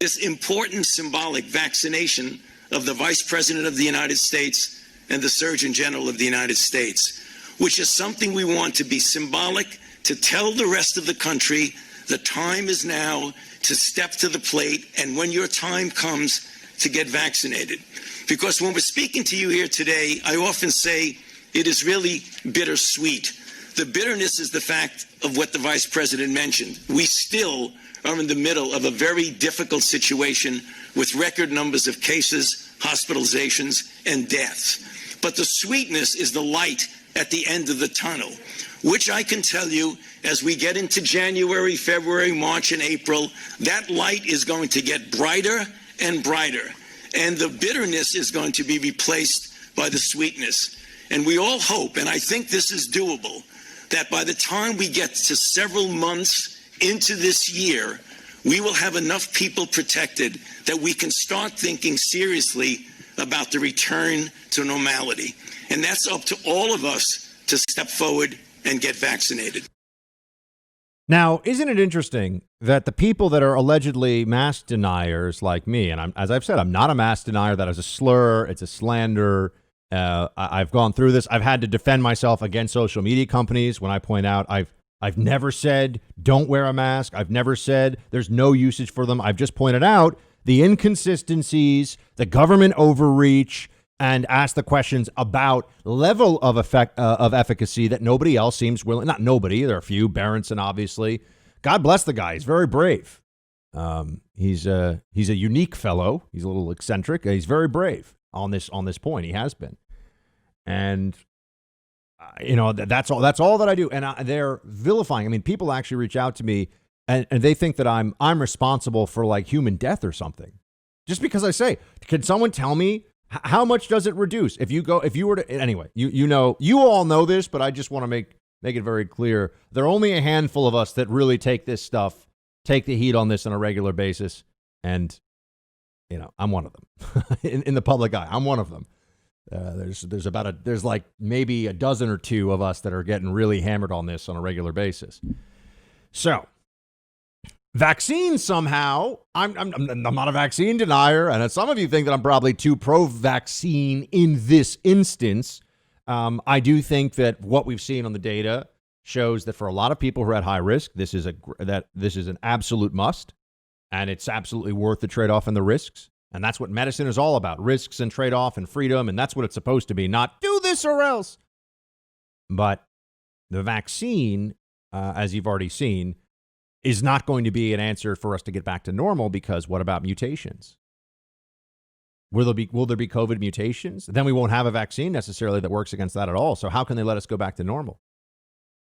this important symbolic vaccination of the Vice President of the United States and the Surgeon General of the United States, which is something we want to be symbolic to tell the rest of the country the time is now to step to the plate, and when your time comes, to get vaccinated. Because when we're speaking to you here today, I often say it is really bittersweet. The bitterness is the fact of what the Vice President mentioned. We still are in the middle of a very difficult situation with record numbers of cases, hospitalizations, and deaths. But the sweetness is the light at the end of the tunnel, which I can tell you, as we get into January, February, March, and April, that light is going to get brighter and brighter, and the bitterness is going to be replaced by the sweetness. And we all hope, and I think this is doable, that by the time we get to several months into this year, we will have enough people protected that we can start thinking seriously about the return to normality. And that's up to all of us to step forward and get vaccinated. Now, isn't it interesting that the people that are allegedly mask deniers like me, and as I've said, I'm not a mask denier. That is a slur. It's a slander. I've gone through this. I've had to defend myself against social media companies when I point out I've never said don't wear a mask. I've never said there's no usage for them. I've just pointed out the inconsistencies, the government overreach, and asked the questions about level of efficacy that nobody else seems willing. Not nobody. There are a few. Berenson, obviously. God bless the guy. He's very brave. He's a unique fellow. He's a little eccentric. He's very brave on this point. He has been. And that's all that I do. And they're vilifying. I mean, people actually reach out to me and they think that I'm responsible for like human death or something. Just because I say, can someone tell me how much does it reduce? If you were to, anyway, you all know this, but I just want to make it very clear. There are only a handful of us that really take this stuff, take the heat on this on a regular basis. And, I'm one of them in the public eye. I'm one of them. There's like maybe a dozen or two of us that are getting really hammered on this on a regular basis. So vaccines somehow, I'm not a vaccine denier. And some of you think that I'm probably too pro-vaccine in this instance. I do think that what we've seen on the data shows that for a lot of people who are at high risk, this is an absolute must. And it's absolutely worth the trade-off and the risks. And that's what medicine is all about, risks and trade-off and freedom. And that's what it's supposed to be, not do this or else. But the vaccine, as you've already seen, is not going to be an answer for us to get back to normal, because what about mutations? Will there be COVID mutations? Then we won't have a vaccine necessarily that works against that at all. So how can they let us go back to normal?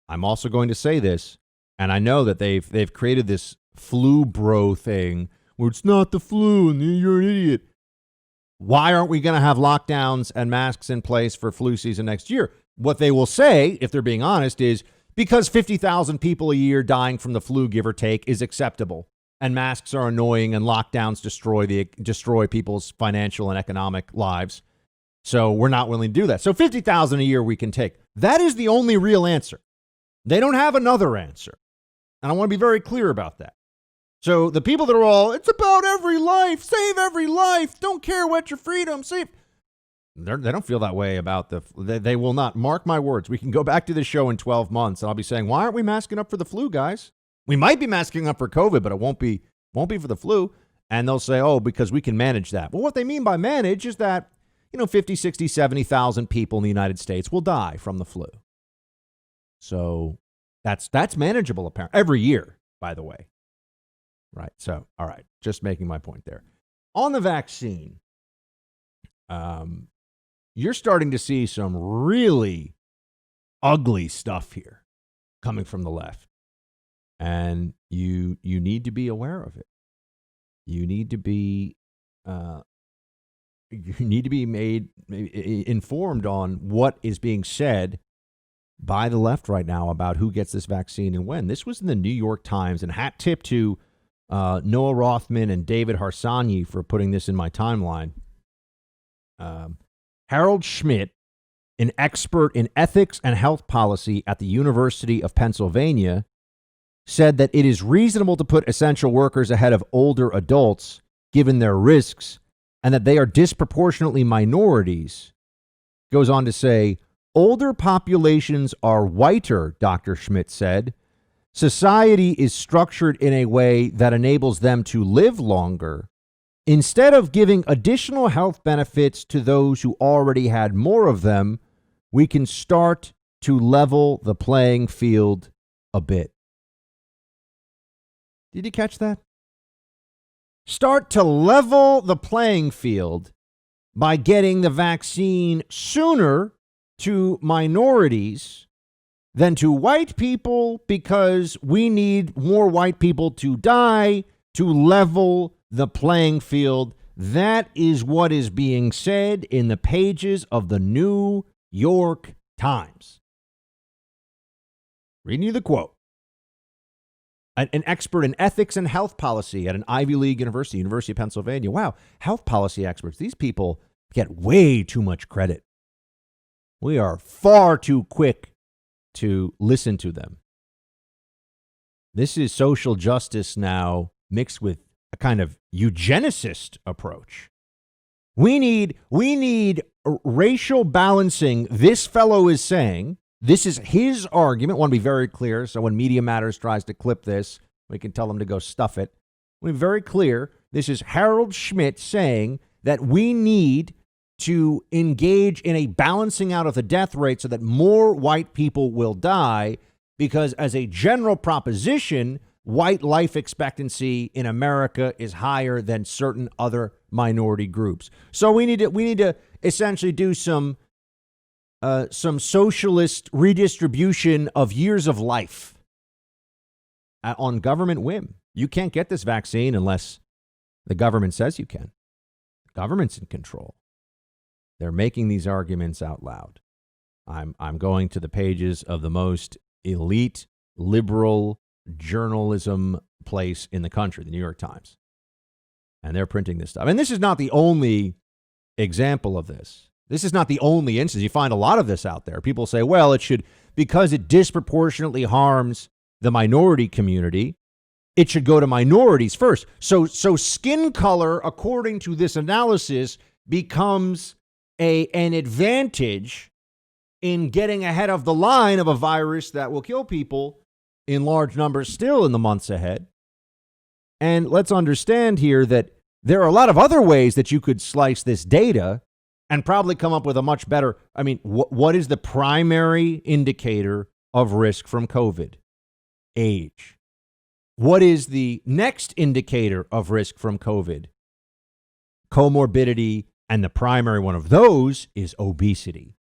I'm also going to say this, and I know that they've created this flu bro thing where it's not the flu and you're an idiot. Why aren't we going to have lockdowns and masks in place for flu season next year? What they will say, if they're being honest, is because 50,000 people a year dying from the flu, give or take, is acceptable. And masks are annoying and lockdowns destroy people's financial and economic lives. So we're not willing to do that. So 50,000 a year we can take. That is the only real answer. They don't have another answer. And I want to be very clear about that. So the people that are all, it's about every life, save every life, don't care what your freedom, save. They don't feel that way about they will not. Mark my words. We can go back to this show in 12 months and I'll be saying, why aren't we masking up for the flu, guys? We might be masking up for COVID, but it won't be for the flu. And they'll say, oh, because we can manage that. Well, what they mean by manage is that, 50, 60, 70,000 people in the United States will die from the flu. So that's manageable apparently every year, by the way. Right. So, all right. Just making my point there. On the vaccine, you're starting to see some really ugly stuff here coming from the left. And you need to be aware of it. You need to be made informed on what is being said by the left right now about who gets this vaccine and when. This was in the New York Times, and hat tip to Noah Rothman and David Harsanyi for putting this in my timeline. Harold Schmidt, an expert in ethics and health policy at the University of Pennsylvania, said that it is reasonable to put essential workers ahead of older adults given their risks and that they are disproportionately minorities. Goes on to say, older populations are whiter, Dr. Schmidt said. Society is structured in a way that enables them to live longer. Instead of giving additional health benefits to those who already had more of them, we can start to level the playing field a bit. Did you catch that? Start to level the playing field by getting the vaccine sooner to minorities than to white people, because we need more white people to die to level the playing field. That is what is being said in the pages of the New York Times. Reading you the quote. An expert in ethics and health policy at an Ivy League university, University of Pennsylvania. Wow, health policy experts. These people get way too much credit. We are far too quick to listen to them. This is social justice now mixed with a kind of eugenicist approach. We need racial balancing. This fellow is saying, this is his argument. I want to be very clear. So when Media Matters tries to clip this, we can tell them to go stuff it. I want to be very clear. This is Harold Schmidt saying that we need to engage in a balancing out of the death rate so that more white people will die, because as a general proposition, white life expectancy in America is higher than certain other minority groups. So we need to essentially do some socialist redistribution of years of life on government whim. You can't get this vaccine unless the government says you can. The government's in control. They're making these arguments out loud. I'm going to the pages of the most elite liberal journalism place in the country, the New York Times. And they're printing this stuff. And this is not the only example of this. This is not the only instance. You find a lot of this out there. People say, well, it should, because it disproportionately harms the minority community, it should go to minorities first. So skin color, according to this analysis, becomes an advantage in getting ahead of the line of a virus that will kill people in large numbers still in the months ahead. And let's understand here that there are a lot of other ways that you could slice this data and probably come up with a much better, I mean, what is the primary indicator of risk from COVID? Age. What is the next indicator of risk from COVID? Comorbidity, and the primary one of those is obesity.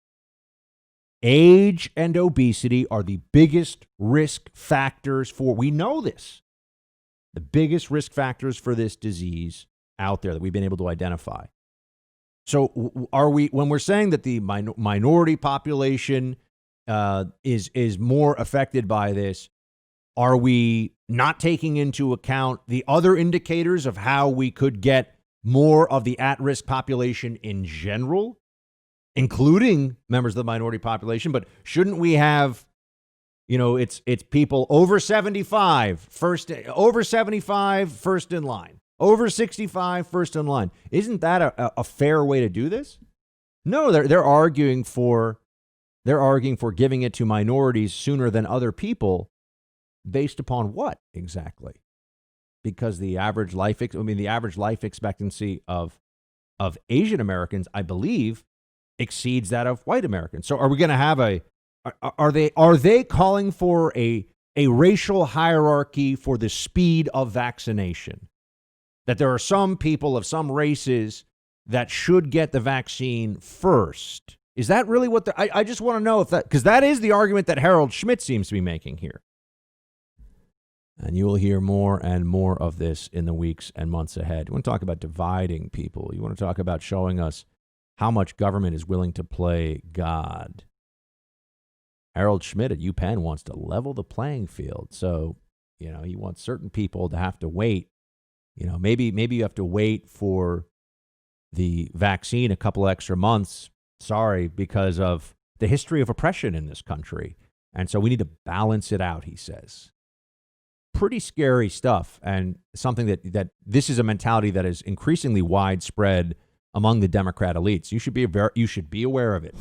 Age and obesity are the biggest risk factors for, we know this, the biggest risk factors for this disease out there that we've been able to identify. So are we, when we're saying that the minority population is more affected by this, are we not taking into account the other indicators of how we could get more of the at-risk population in general, including members of the minority population? But shouldn't we have, it's people over 75, first in line, over 65, first in line. Isn't that a fair way to do this? No, they're arguing for giving it to minorities sooner than other people, based upon what exactly? Because the average life expectancy of Asian Americans, I believe, exceeds that of white Americans. So are we going to have are they calling for a racial hierarchy for the speed of vaccination? That there are some people of some races that should get the vaccine first? Is that really what I just want to know if that, because that is the argument that Harold Schmidt seems to be making here. And you will hear more and more of this in the weeks and months ahead. You want to talk about dividing people. You want to talk about showing us how much government is willing to play God. Harold Schmidt at UPenn wants to level the playing field. So, he wants certain people to have to wait. Maybe you have to wait for the vaccine a couple extra months. Sorry, because of the history of oppression in this country. And so we need to balance it out, he says. pretty scary stuff, and something that this is a mentality that is increasingly widespread among the Democrat elites. You should be aware of it.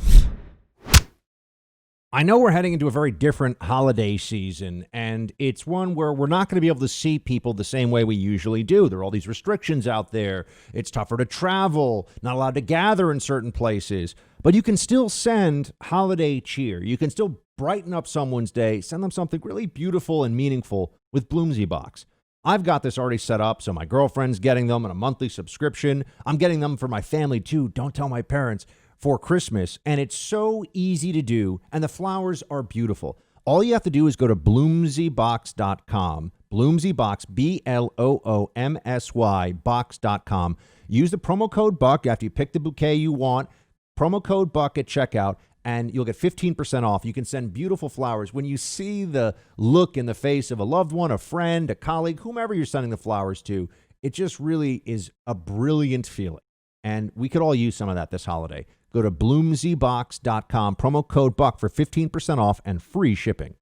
I know we're heading into a very different holiday season, and it's one where we're not going to be able to see people the same way we usually do. There are all these restrictions out there. It's tougher to travel, not allowed to gather in certain places, but you can still send holiday cheer. You can still brighten up someone's day, send them something really beautiful and meaningful with Bloomsy Box. I've got this already set up, so my girlfriend's getting them on a monthly subscription. I'm getting them for my family, too. Don't tell my parents. For Christmas, and it's so easy to do, and the flowers are beautiful. All you have to do is go to bloomsybox.com, Bloomsybox, BLOOMSY, box.com. Use the promo code BUCK after you pick the bouquet you want, promo code BUCK at checkout, and you'll get 15% off. You can send beautiful flowers. When you see the look in the face of a loved one, a friend, a colleague, whomever you're sending the flowers to, it just really is a brilliant feeling, and we could all use some of that this holiday. Go to bloomsybox.com, promo code BUCK for 15% off and free shipping.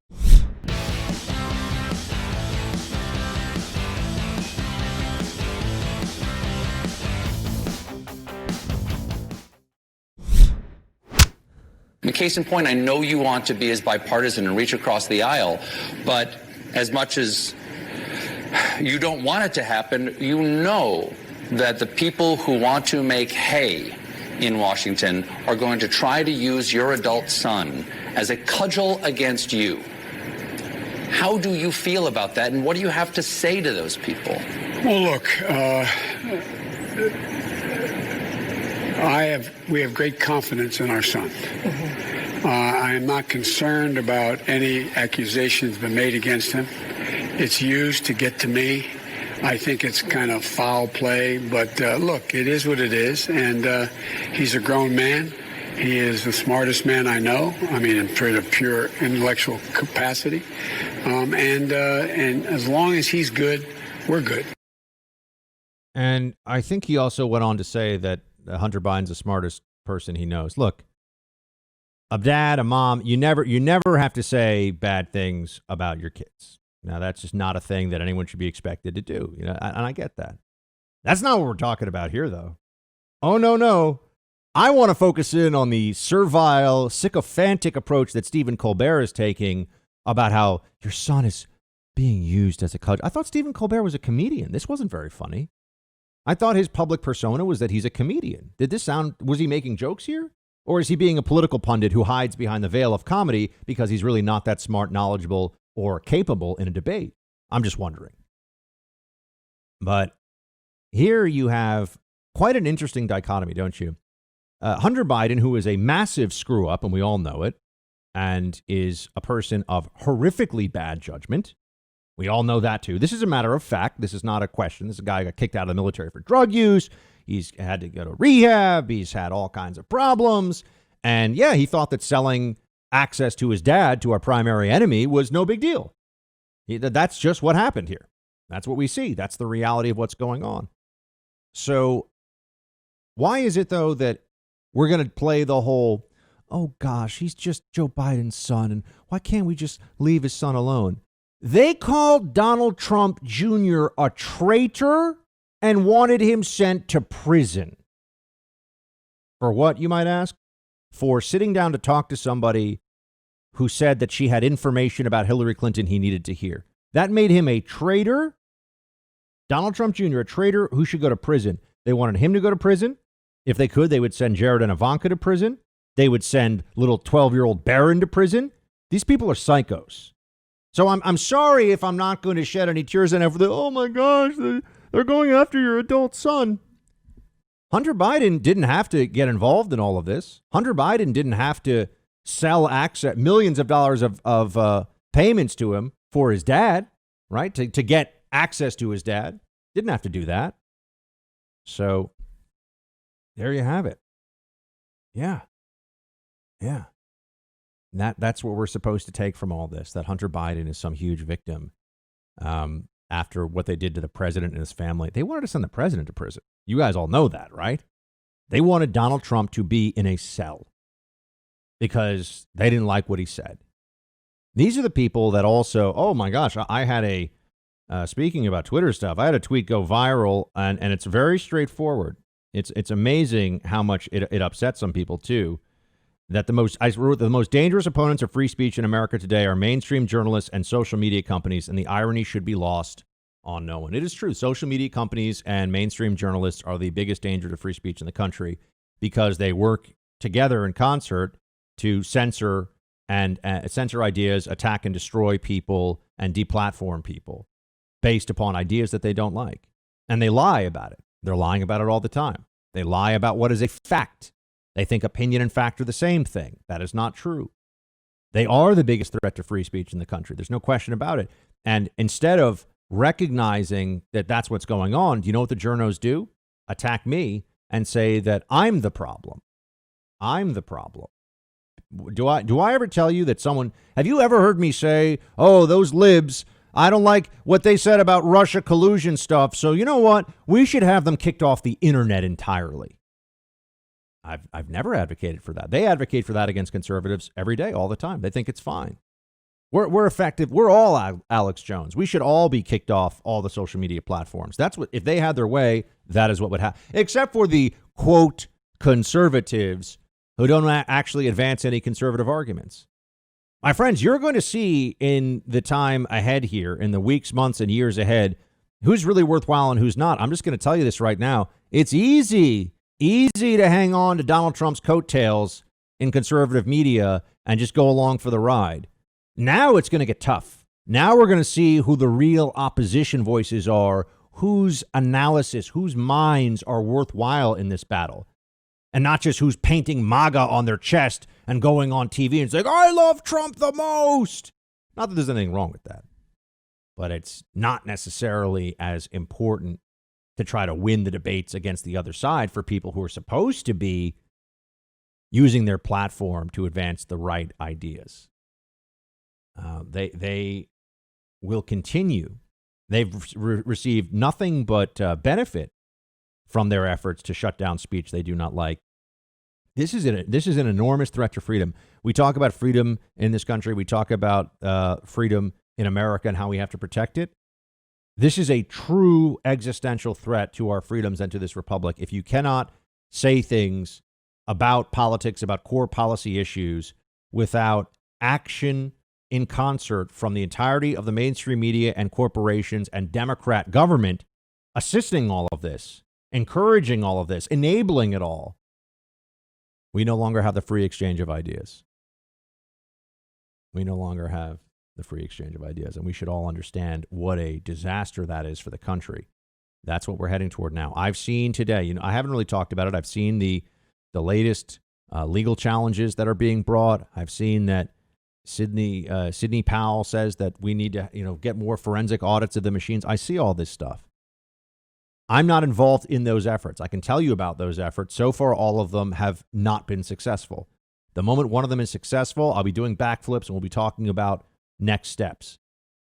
Case in point, I know you want to be as bipartisan and reach across the aisle, but as much as you don't want it to happen, you know that the people who want to make hay in Washington are going to try to use your adult son as a cudgel against you. How do you feel about that, and what do you have to say to those people? Well, look, we have great confidence in our son. I am not concerned about any accusations been made against him. It's used to get to me. I think it's kind of foul play, but look, it is what it is, and he's a grown man. He is the smartest man I know. I mean, in terms of pure intellectual capacity, and as long as he's good, we're good. And I think he also went on to say that Hunter Biden's the smartest person he knows. Look, a dad, a mom, you never have to say bad things about your kids. Now, that's just not a thing that anyone should be expected to do, and I get that. That's not what we're talking about here, though. Oh, no. I want to focus in on the servile, sycophantic approach that Stephen Colbert is taking about how your son is being used as a cudgel. I thought Stephen Colbert was a comedian. This wasn't very funny. I thought his public persona was that he's a comedian. Was he making jokes here? Or is he being a political pundit who hides behind the veil of comedy because he's really not that smart, knowledgeable, or capable in a debate? I'm just wondering. But here you have quite an interesting dichotomy, don't you? Hunter Biden, who is a massive screw up, and we all know it, and is a person of horrifically bad judgment. We all know that, too. This is a matter of fact. This is not a question. This is a guy who got kicked out of the military for drug use. He's had to go to rehab. He's had all kinds of problems. And yeah, he thought that selling access to his dad, to our primary enemy, was no big deal. That's just what happened here. That's what we see. That's the reality of what's going on. So why is it, though, that we're going to play the whole, oh, gosh, he's just Joe Biden's son, and why can't we just leave his son alone? They called Donald Trump Jr. a traitor and wanted him sent to prison. For what, you might ask? For sitting down to talk to somebody who said that she had information about Hillary Clinton he needed to hear. That made him a traitor? Donald Trump Jr., a traitor who should go to prison. They wanted him to go to prison. If they could, they would send Jared and Ivanka to prison. They would send little 12-year-old Barron to prison. These people are psychos. So I'm sorry if I'm not going to shed any tears and over oh my gosh, they're going after your adult son. Hunter Biden didn't have to get involved in all of this. Hunter Biden didn't have to sell access, millions of dollars of payments to him for his dad, right? To get access to his dad. Didn't have to do that. So there you have it. Yeah. That's what we're supposed to take from all this, that Hunter Biden is some huge victim after what they did to the president and his family. They wanted to send the president to prison. You guys all know that, right? They wanted Donald Trump to be in a cell because they didn't like what he said. These are the people that also, oh my gosh, I had a Speaking about Twitter stuff, I had a tweet go viral, and it's very straightforward. It's amazing how much it upsets some people, too. That the most dangerous opponents of free speech in America today are mainstream journalists and social media companies, and the irony should be lost on no one. It is true. Social media companies and mainstream journalists are the biggest danger to free speech in the country because they work together in concert to censor ideas, attack and destroy people, and deplatform people based upon ideas that they don't like. And they lie about it. They're lying about it all the time. They lie about what is a fact. They think opinion and fact are the same thing. That is not true. They are the biggest threat to free speech in the country. There's no question about it. And instead of recognizing that that's what's going on, do you know what the journos do? Attack me and say that I'm the problem. I'm the problem. Do I ever tell you that have you ever heard me say, oh, those libs, I don't like what they said about Russia collusion stuff, so you know what? We should have them kicked off the internet entirely. I've never advocated for that. They advocate for that against conservatives every day, all the time. They think it's fine. We're effective. We're all Alex Jones. We should all be kicked off all the social media platforms. That's what, if they had their way, that is what would happen. Except for the, quote, conservatives who don't actually advance any conservative arguments. My friends, you're going to see in the time ahead here, in the weeks, months, and years ahead, who's really worthwhile and who's not. I'm just going to tell you this right now. It's easy to hang on to Donald Trump's coattails in conservative media and just go along for the ride. Now it's going to get tough. Now we're going to see who the real opposition voices are, whose analysis, whose minds are worthwhile in this battle. And not just who's painting MAGA on their chest and going on TV and saying, I love Trump the most. Not that there's anything wrong with that. But it's not necessarily as important to try to win the debates against the other side for people who are supposed to be using their platform to advance the right ideas. They will continue. They've received nothing but benefit from their efforts to shut down speech they do not like. This is an enormous threat to freedom. We talk about freedom in this country. We talk about freedom in America and how we have to protect it. This is a true existential threat to our freedoms and to this republic. If you cannot say things about politics, about core policy issues, without action in concert from the entirety of the mainstream media and corporations and Democrat government assisting all of this, encouraging all of this, enabling it all, we no longer have the free exchange of ideas. We no longer have the free exchange of ideas, and we should all understand what a disaster that is for the country. That's what we're heading toward now. I've seen today, I haven't really talked about it. I've seen the latest legal challenges that are being brought. I've seen that Sidney Powell says that we need to, get more forensic audits of the machines. I see all this stuff. I'm not involved in those efforts. I can tell you about those efforts. So far, all of them have not been successful. The moment one of them is successful, I'll be doing backflips and we'll be talking about next steps.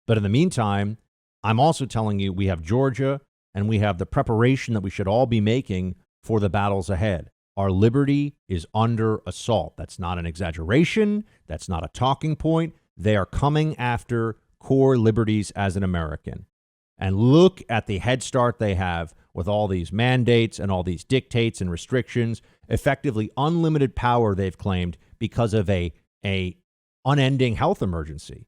But in the meantime, I'm also telling you we have Georgia and we have the preparation that we should all be making for the battles ahead. Our liberty is under assault. That's not an exaggeration. That's not a talking point. They are coming after core liberties as an American. And look at the head start they have with all these mandates and all these dictates and restrictions, effectively unlimited power they've claimed because of a unending health emergency.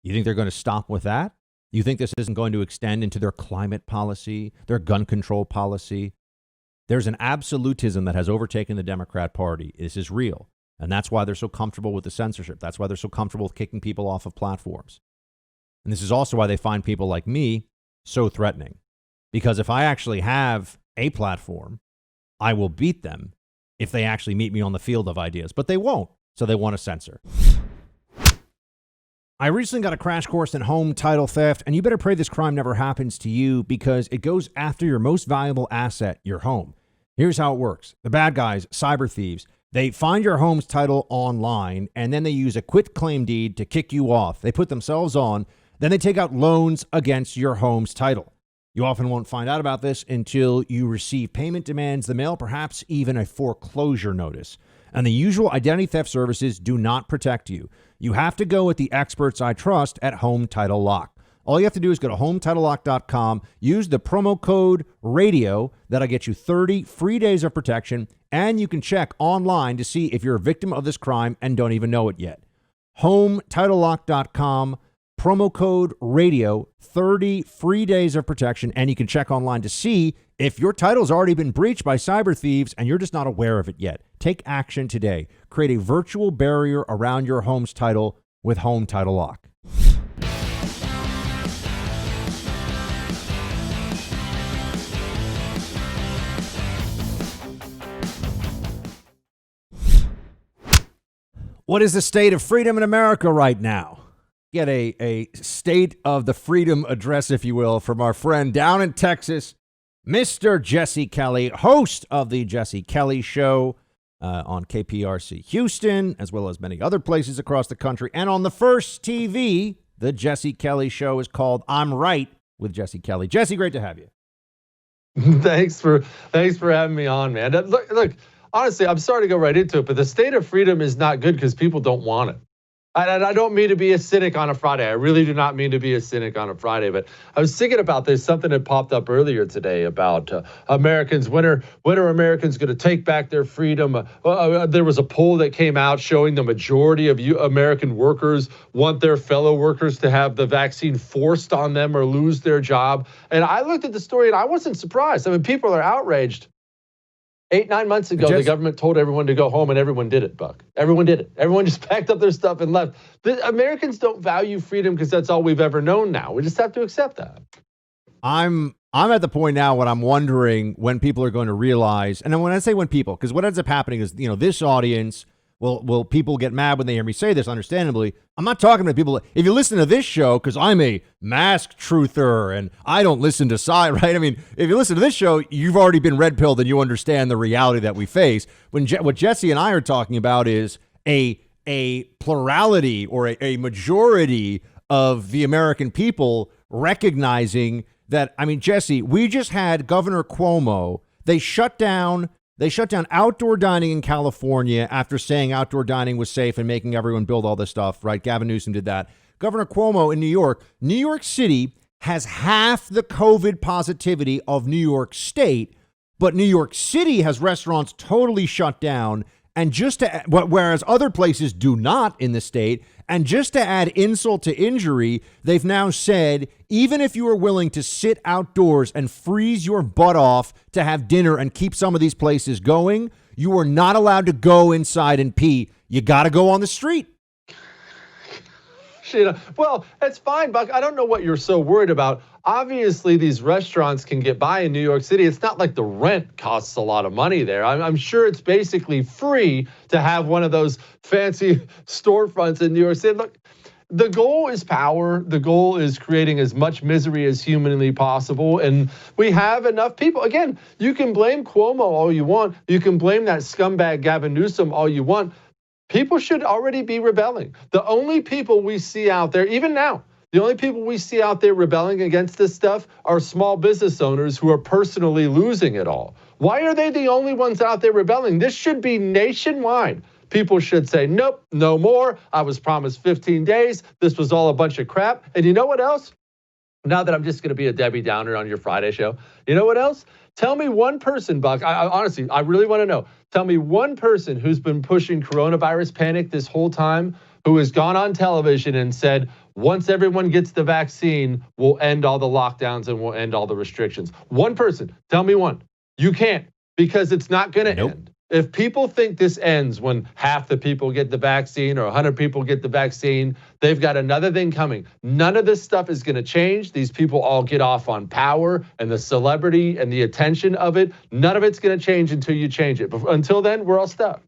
You think they're going to stop with that? You think this isn't going to extend into their climate policy, their gun control policy? There's an absolutism that has overtaken the Democrat Party. This is real. And that's why they're so comfortable with the censorship. That's why they're so comfortable with kicking people off of platforms. And this is also why they find people like me so threatening. Because if I actually have a platform, I will beat them if they actually meet me on the field of ideas. But they won't. So they want to censor. I recently got a crash course in home title theft, and you better pray this crime never happens to you because it goes after your most valuable asset, your home. Here's how it works. The bad guys, cyber thieves, they find your home's title online, and then they use a quitclaim deed to kick you off. They put themselves on, then they take out loans against your home's title. You often won't find out about this until you receive payment demands, the mail, perhaps even a foreclosure notice. And the usual identity theft services do not protect you. You have to go with the experts I trust at Home Title Lock. All you have to do is go to HomeTitleLock.com, use the promo code RADIO. That'll get you 30 free days of protection, and you can check online to see if you're a victim of this crime and don't even know it yet. HomeTitleLock.com, promo code RADIO, 30 free days of protection, and you can check online to see if your title's already been breached by cyber thieves and you're just not aware of it yet. Take action today. Create a virtual barrier around your home's title with Home Title Lock. What is the state of freedom in America right now? Get a state of the freedom address, if you will, from our friend down in Texas, Mr. Jesse Kelly, host of the Jesse Kelly Show on KPRC Houston, as well as many other places across the country. And on the First TV, the Jesse Kelly Show is called I'm Right with Jesse Kelly. Jesse, great to have you. Thanks for having me on, man. Look, honestly, I'm sorry to go right into it, but the state of freedom is not good because people don't want it. I don't mean to be a cynic on a Friday. I really do not mean to be a cynic on a Friday, but I was thinking about this, something that popped up earlier today about Americans. When are Americans going to take back their freedom? There was a poll that came out showing the majority of American workers want their fellow workers to have the vaccine forced on them or lose their job. And I looked at the story and I wasn't surprised. I mean, people are outraged. 8-9 months ago, the government told everyone to go home, and everyone did it, Buck. Everyone did it. Everyone just packed up their stuff and left. The Americans don't value freedom because that's all we've ever known now. We just have to accept that. I'm at the point now when I'm wondering when people are going to realize, and when I say when people, because what ends up happening is, this audience, will people get mad when they hear me say this, understandably. I'm not talking to people. If you listen to this show, because I'm a mask truther and I don't listen to side, right? I mean, if you listen to this show, you've already been red-pilled and you understand the reality that we face. What Jesse and I are talking about is a plurality or a majority of the American people recognizing that, I mean, Jesse, we just had Governor Cuomo. They shut down outdoor dining in California after saying outdoor dining was safe and making everyone build all this stuff, right? Gavin Newsom did that. Governor Cuomo in New York City has half the COVID positivity of New York State, but New York City has restaurants totally shut down, and whereas other places do not in the state. And just to add insult to injury, they've now said, even if you are willing to sit outdoors and freeze your butt off to have dinner and keep some of these places going, you are not allowed to go inside and pee. You got to go on the street. Well, it's fine, Buck. I don't know what you're so worried about. Obviously, these restaurants can get by in New York City. It's not like the rent costs a lot of money there. I'm sure it's basically free to have one of those fancy storefronts in New York City. Look, the goal is power. The goal is creating as much misery as humanly possible. And we have enough people. Again, you can blame Cuomo all you want. You can blame that scumbag Gavin Newsom all you want. People should already be rebelling. The only people we see out there, even now, the only people we see out there rebelling against this stuff are small business owners who are personally losing it all. Why are they the only ones out there rebelling? This should be nationwide. People should say, nope, no more. I was promised 15 days. This was all a bunch of crap. And you know what else? Now that I'm just going to be a Debbie Downer on your Friday show, you know what else? Tell me one person, Buck. Honestly, I really want to know. Tell me one person who's been pushing coronavirus panic this whole time, who has gone on television and said, once everyone gets the vaccine, we'll end all the lockdowns and we'll end all the restrictions. One person. Tell me one. You can't, because it's not going to end. If people think this ends when half the people get the vaccine or 100 people get the vaccine, they've got another thing coming. None of this stuff is going to change. These people all get off on power and the celebrity and the attention of it. None of it's going to change until you change it. But until then, we're all stuck.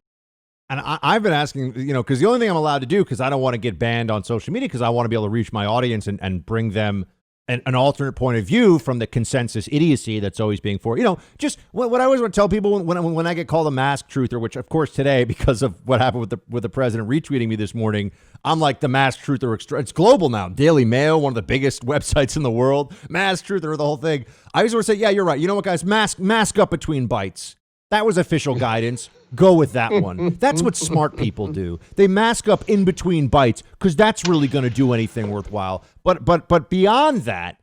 And I've been asking, because the only thing I'm allowed to do, because I don't want to get banned on social media, because I want to be able to reach my audience and bring them an alternate point of view from the consensus idiocy that's always being just what I always want to tell people when I get called a mask truther, which of course today, because of what happened with the president retweeting me this morning, I'm like the mask truther. It's global now. Daily Mail, one of the biggest websites in the world, mask truther, the whole thing. I always want to say, yeah, you're right. You know what, guys, mask up between bites. That was official guidance. Go with that one. That's what smart people do. They mask up in between bites because that's really going to do anything worthwhile. But beyond that,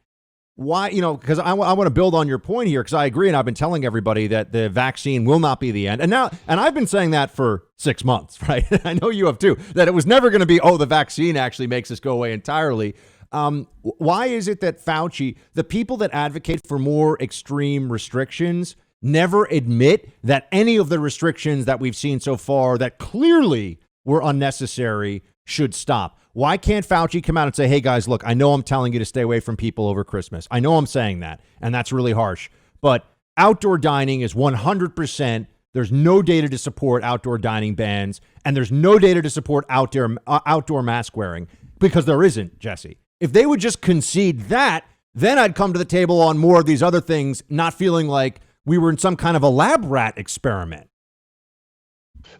why, because I want to build on your point here, because I agree, and I've been telling everybody that the vaccine will not be the end. And I've been saying that for 6 months, right? I know you have too, that it was never going to be, the vaccine actually makes us go away entirely. Why is it that Fauci, the people that advocate for more extreme restrictions, never admit that any of the restrictions that we've seen so far that clearly were unnecessary should stop? Why can't Fauci come out and say, hey, guys, look, I know I'm telling you to stay away from people over Christmas. I know I'm saying that, and that's really harsh. But outdoor dining is 100%. There's no data to support outdoor dining bans, and there's no data to support outdoor mask wearing, because there isn't, Jesse. If they would just concede that, then I'd come to the table on more of these other things, not feeling like we were in some kind of a lab rat experiment.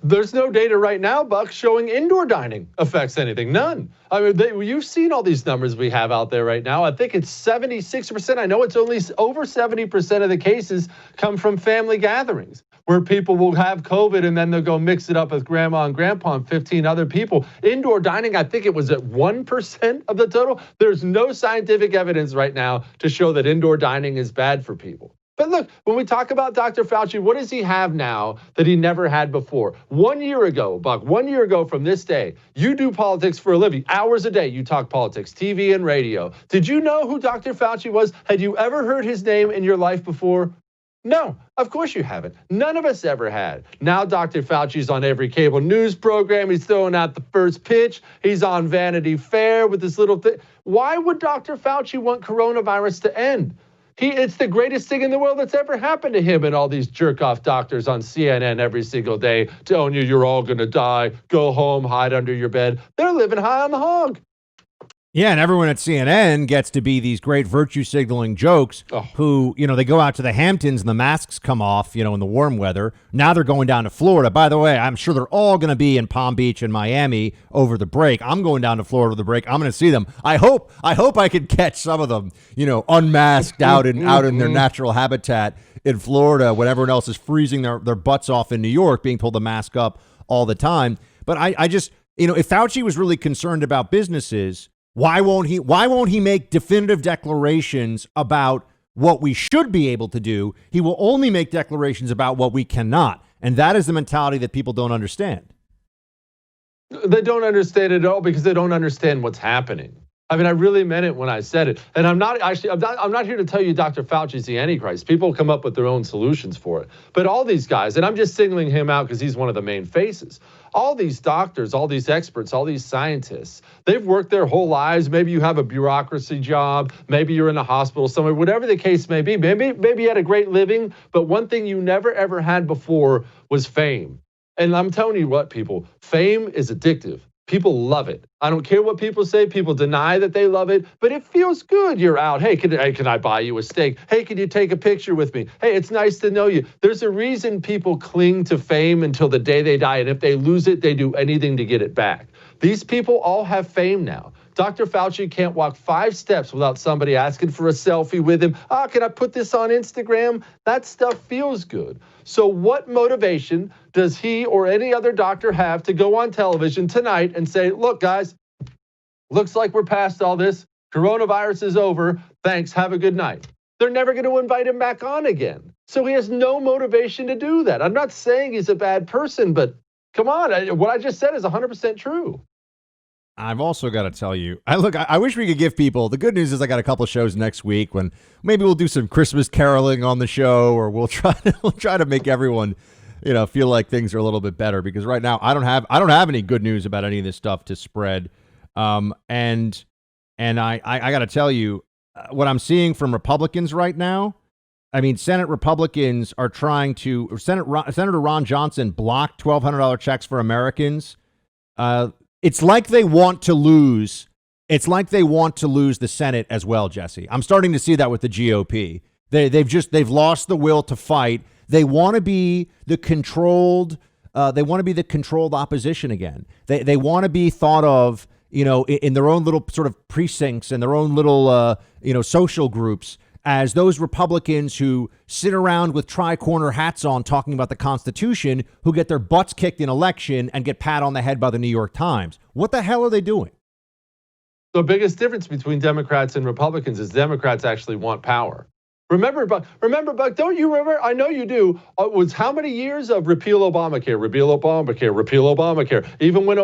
There's no data right now, Buck, showing indoor dining affects anything. None. I mean, you've seen all these numbers we have out there right now. I think it's 76%. I know it's only over 70% of the cases come from family gatherings where people will have COVID and then they'll go mix it up with grandma and grandpa and 15 other people. Indoor dining, I think it was at 1% of the total. There's no scientific evidence right now to show that indoor dining is bad for people. But look, when we talk about Dr. Fauci, what does he have now that he never had before? 1 year ago, Buck, 1 year ago from this day, you do politics for a living. Hours a day, you talk politics, TV and radio. Did you know who Dr. Fauci was? Had you ever heard his name in your life before? No, of course you haven't. None of us ever had. Now Dr. Fauci's on every cable news program. He's throwing out the first pitch. He's on Vanity Fair with this little thing. Why would Dr. Fauci want coronavirus to end? It's the greatest thing in the world that's ever happened to him and all these jerk-off doctors on CNN every single day telling you you're all going to die, go home, hide under your bed. They're living high on the hog. Yeah, and everyone at CNN gets to be these great virtue signaling jokes who, they go out to the Hamptons and the masks come off, in the warm weather. Now they're going down to Florida. By the way, I'm sure they're all going to be in Palm Beach and Miami over the break. I'm going down to Florida over the break. I'm going to see them. I hope I could catch some of them, unmasked out in their natural habitat in Florida when everyone else is freezing their butts off in New York, being told to mask up all the time. But I just, if Fauci was really concerned about businesses, why won't he make definitive declarations about what we should be able to do? He will only make declarations about what we cannot. And that is the mentality that people don't understand. They don't understand it at all because they don't understand what's happening. I mean, I really meant it when I said it. And I'm not here to tell you Dr. Fauci's the Antichrist. People come up with their own solutions for it. But all these guys, and I'm just singling him out because he's one of the main faces. All these doctors, all these experts, all these scientists, they've worked their whole lives. Maybe you have a bureaucracy job. Maybe you're in a hospital somewhere, whatever the case may be. Maybe you had a great living. But one thing you never, ever had before was fame. And I'm telling you what, people, fame is addictive. People love it. I don't care what people say. People deny that they love it, but it feels good. You're out. Hey, can I buy you a steak? Hey, can you take a picture with me? Hey, it's nice to know you. There's a reason people cling to fame until the day they die. And if they lose it, they do anything to get it back. These people all have fame now. Dr. Fauci can't walk 5 steps without somebody asking for a selfie with him. Can I put this on Instagram? That stuff feels good. So what motivation does he or any other doctor have to go on television tonight and say, look, guys, looks like we're past all this. Coronavirus is over. Thanks. Have a good night. They're never going to invite him back on again. So he has no motivation to do that. I'm not saying he's a bad person, but come on. What I just said is 100% true. I've also got to tell you, I wish we could give people, the good news is I got a couple of shows next week when maybe we'll do some Christmas caroling on the show, or we'll try to make everyone, feel like things are a little bit better, because right now I don't have any good news about any of this stuff to spread. And I got to tell you what I'm seeing from Republicans right now. I mean, Senate Republicans are trying to, Senator Ron Johnson blocked $1,200 checks for Americans. It's like they want to lose. It's like they want to lose the Senate as well, Jesse. I'm starting to see that with the GOP. They've lost the will to fight. They want to be the controlled. They want to be the controlled opposition again. They want to be thought of, in their own little sort of precincts and their own little, social groups as those Republicans who sit around with tri-corner hats on talking about the Constitution, who get their butts kicked in election and get pat on the head by the New York Times. What the hell are they doing? The biggest difference between Democrats and Republicans is Democrats actually want power. Remember, Buck, don't you remember? I know you do. It was how many years of repeal Obamacare, repeal Obamacare, repeal Obamacare? Even when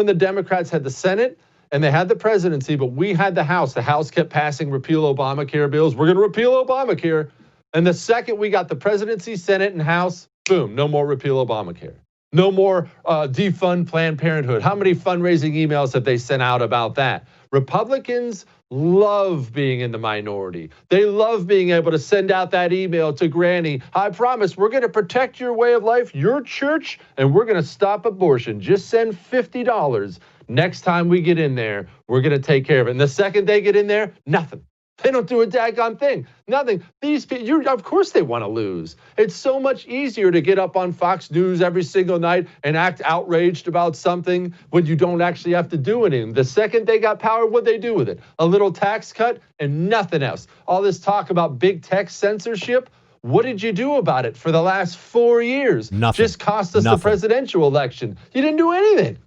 the Democrats had the Senate and they had the presidency, but we had the House. The House kept passing repeal Obamacare bills. We're going to repeal Obamacare. And the second we got the presidency, Senate, and House, boom, no more repeal Obamacare. No more defund Planned Parenthood. How many fundraising emails have they sent out about that? Republicans love being in the minority. They love being able to send out that email to Granny. I promise we're going to protect your way of life, your church, and we're going to stop abortion. Just send $50. Next time we get in there, we're going to take care of it. And the second they get in there, nothing. They don't do a daggone thing. Nothing. These people, of course they want to lose. It's so much easier to get up on Fox News every single night and act outraged about something when you don't actually have to do anything. The second they got power, what'd they do with it? A little tax cut and nothing else. All this talk about big tech censorship. What did you do about it for the last 4 years? Nothing. Just cost us the presidential election. You didn't do anything.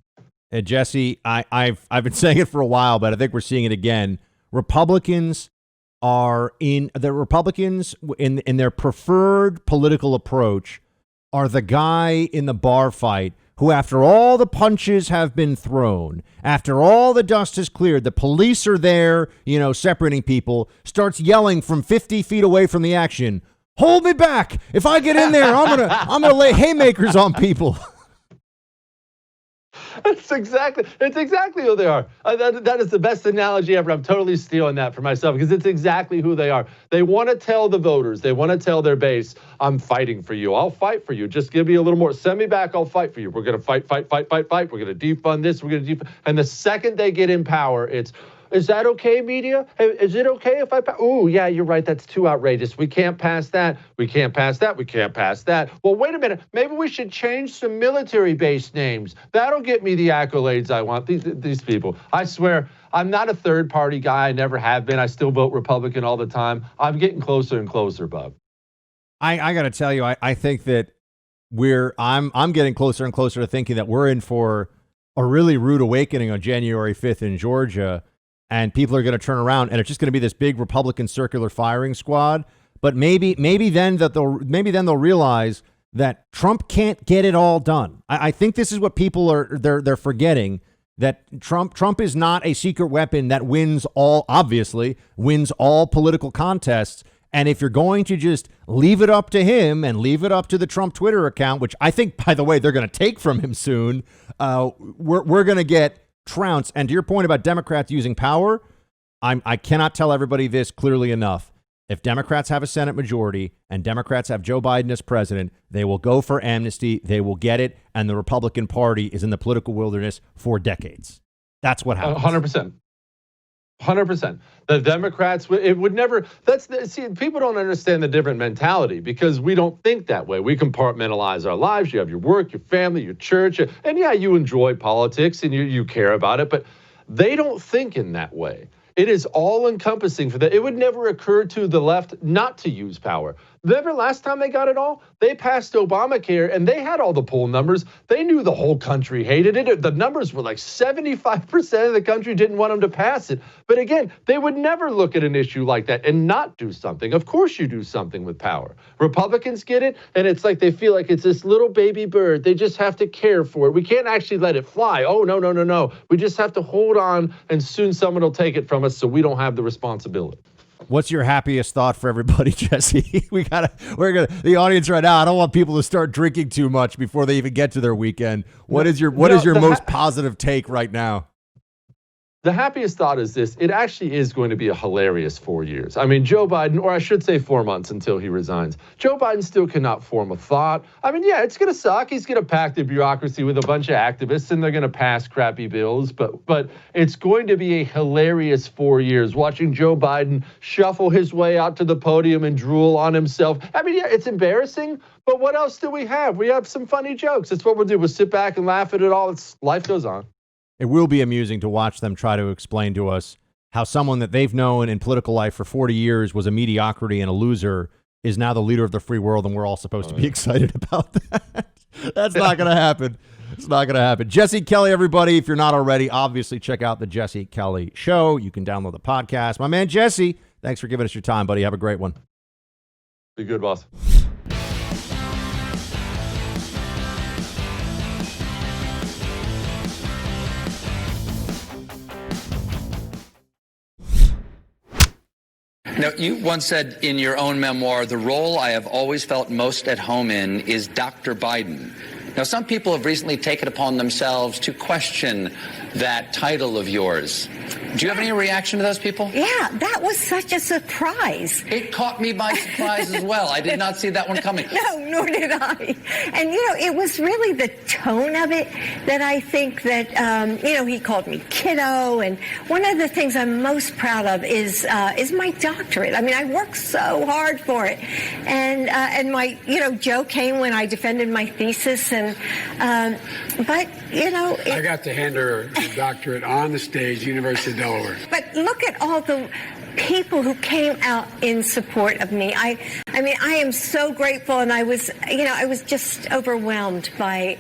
And Jesse, I've been saying it for a while, but I think we're seeing it again. Republicans in their preferred political approach are the guy in the bar fight who, after all the punches have been thrown, after all the dust has cleared, the police are there, separating people, starts yelling from 50 feet away from the action, "Hold me back! If I get in there, I'm gonna lay haymakers on people." It's exactly who they are. That is the best analogy ever. I'm totally stealing that for myself because it's exactly who they are. They want to tell the voters, they want to tell their base, I'm fighting for you. I'll fight for you. Just give me a little more. Send me back. I'll fight for you. We're going to fight. We're going to defund this. We're going to defund. And the second they get in power, is that okay, media? Is it okay if I pass? Oh, yeah, you're right. That's too outrageous. We can't pass that. We can't pass that. We can't pass that. Well, wait a minute. Maybe we should change some military base names. That'll get me the accolades I want. These people. I swear, I'm not a third party guy. I never have been. I still vote Republican all the time. I'm getting closer and closer, Bub. I got to tell you, I think that I'm getting closer and closer to thinking that we're in for a really rude awakening on January 5th in Georgia. And people are going to turn around, and it's just going to be this big Republican circular firing squad. But maybe then they'll realize that Trump can't get it all done. I think this is what people they're forgetting, that Trump is not a secret weapon that wins all political contests. And if you're going to just leave it up to him and leave it up to the Trump Twitter account, which I think, by the way, they're going to take from him soon, we're going to get trounced. And to your point about Democrats using power, I cannot tell everybody this clearly enough. If Democrats have a Senate majority and Democrats have Joe Biden as president, they will go for amnesty. They will get it. And the Republican Party is in the political wilderness for decades. That's what happens. 100%. 100%. The Democrats, it would never, see, people don't understand the different mentality because we don't think that way. We compartmentalize our lives. You have your work, your family, your church, and yeah, you enjoy politics and you care about it, but they don't think in that way. It is all encompassing for them. It would never occur to the left not to use power. Remember last time they got it all? They passed Obamacare and they had all the poll numbers. They knew the whole country hated it. The numbers were like 75% of the country didn't want them to pass it. But again, they would never look at an issue like that and not do something. Of course you do something with power. Republicans get it, and it's like they feel like it's this little baby bird. They just have to care for it. We can't actually let it fly. Oh, no. We just have to hold on, and soon someone will take it from us so we don't have the responsibility. What's your happiest thought for everybody, Jesse? The audience right now, I don't want people to start drinking too much before they even get to their weekend. What is your most positive take right now? The happiest thought is this. It actually is going to be a hilarious 4 years. I mean, Joe Biden, or I should say 4 months until he resigns. Joe Biden still cannot form a thought. I mean, yeah, it's going to suck. He's going to pack the bureaucracy with a bunch of activists, and they're going to pass crappy bills. But it's going to be a hilarious 4 years watching Joe Biden shuffle his way out to the podium and drool on himself. I mean, yeah, it's embarrassing. But what else do we have? We have some funny jokes. That's what we'll do. We'll sit back and laugh at it all. Life goes on. It will be amusing to watch them try to explain to us how someone that they've known in political life for 40 years was a mediocrity and a loser is now the leader of the free world, and we're all supposed to be excited about that. That's not going to happen. It's not going to happen. Jesse Kelly, everybody, if you're not already, obviously check out the Jesse Kelly Show. You can download the podcast. My man Jesse, thanks for giving us your time, buddy. Have a great one. Be good, boss. Now, you once said in your own memoir, the role I have always felt most at home in is Dr. Biden. Now, some people have recently taken upon themselves to question that title of yours. Do you have any reaction to those people? Yeah, that was such a surprise. It caught me by surprise as well. I did not see that one coming. No, nor did I. And, it was really the tone of it that I think that, he called me kiddo. And one of the things I'm most proud of is my doctorate. I mean, I worked so hard for it. And my, Joe came when I defended my thesis. And, I got to hand her a doctorate on the stage, University of Delaware. But look at all the people who came out in support of me. I am so grateful, and I was just overwhelmed by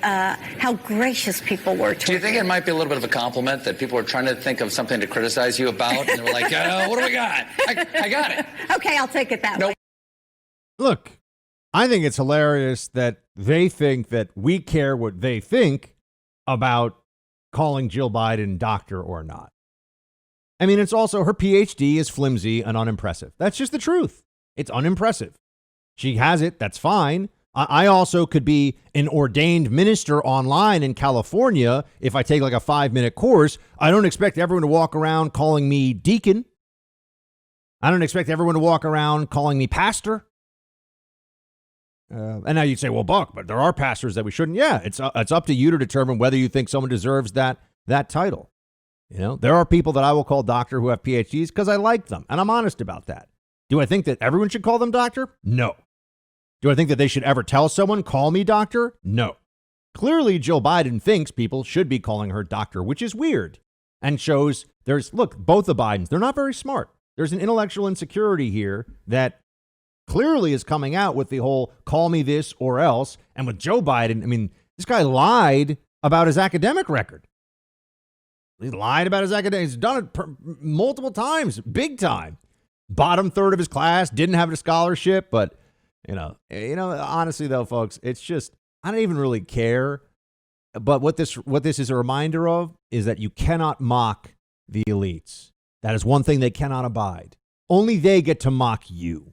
how gracious people were. Do you think it might be a little bit of a compliment that people are trying to think of something to criticize you about, and they're like, what do we got? I got it. Okay, I'll take it that way. Look, I think it's hilarious that they think that we care what they think about calling Jill Biden doctor or not. I mean, it's also her PhD is flimsy and unimpressive. That's just the truth. It's unimpressive. She has it. That's fine. I also could be an ordained minister online in California if I take like a 5-minute course. I don't expect everyone to walk around calling me deacon. I don't expect everyone to walk around calling me pastor. And now you'd say, well, Buck, but there are pastors that we shouldn't. Yeah, it's up to you to determine whether you think someone deserves that title. There are people that I will call doctor who have PhDs because I like them, and I'm honest about that. Do I think that everyone should call them doctor? No. Do I think that they should ever tell someone, call me doctor? No. Clearly, Jill Biden thinks people should be calling her doctor, which is weird, and shows both the Bidens, they're not very smart. There's an intellectual insecurity here that clearly is coming out with the whole call me this or else. And with Joe Biden, I mean, this guy lied about his academic record. He lied about his academic. He's done it multiple times, big time. Bottom third of his class, didn't have a scholarship. But, honestly, though, folks, it's just, I don't even really care. But what this is a reminder of is that you cannot mock the elites. That is one thing they cannot abide. Only they get to mock you.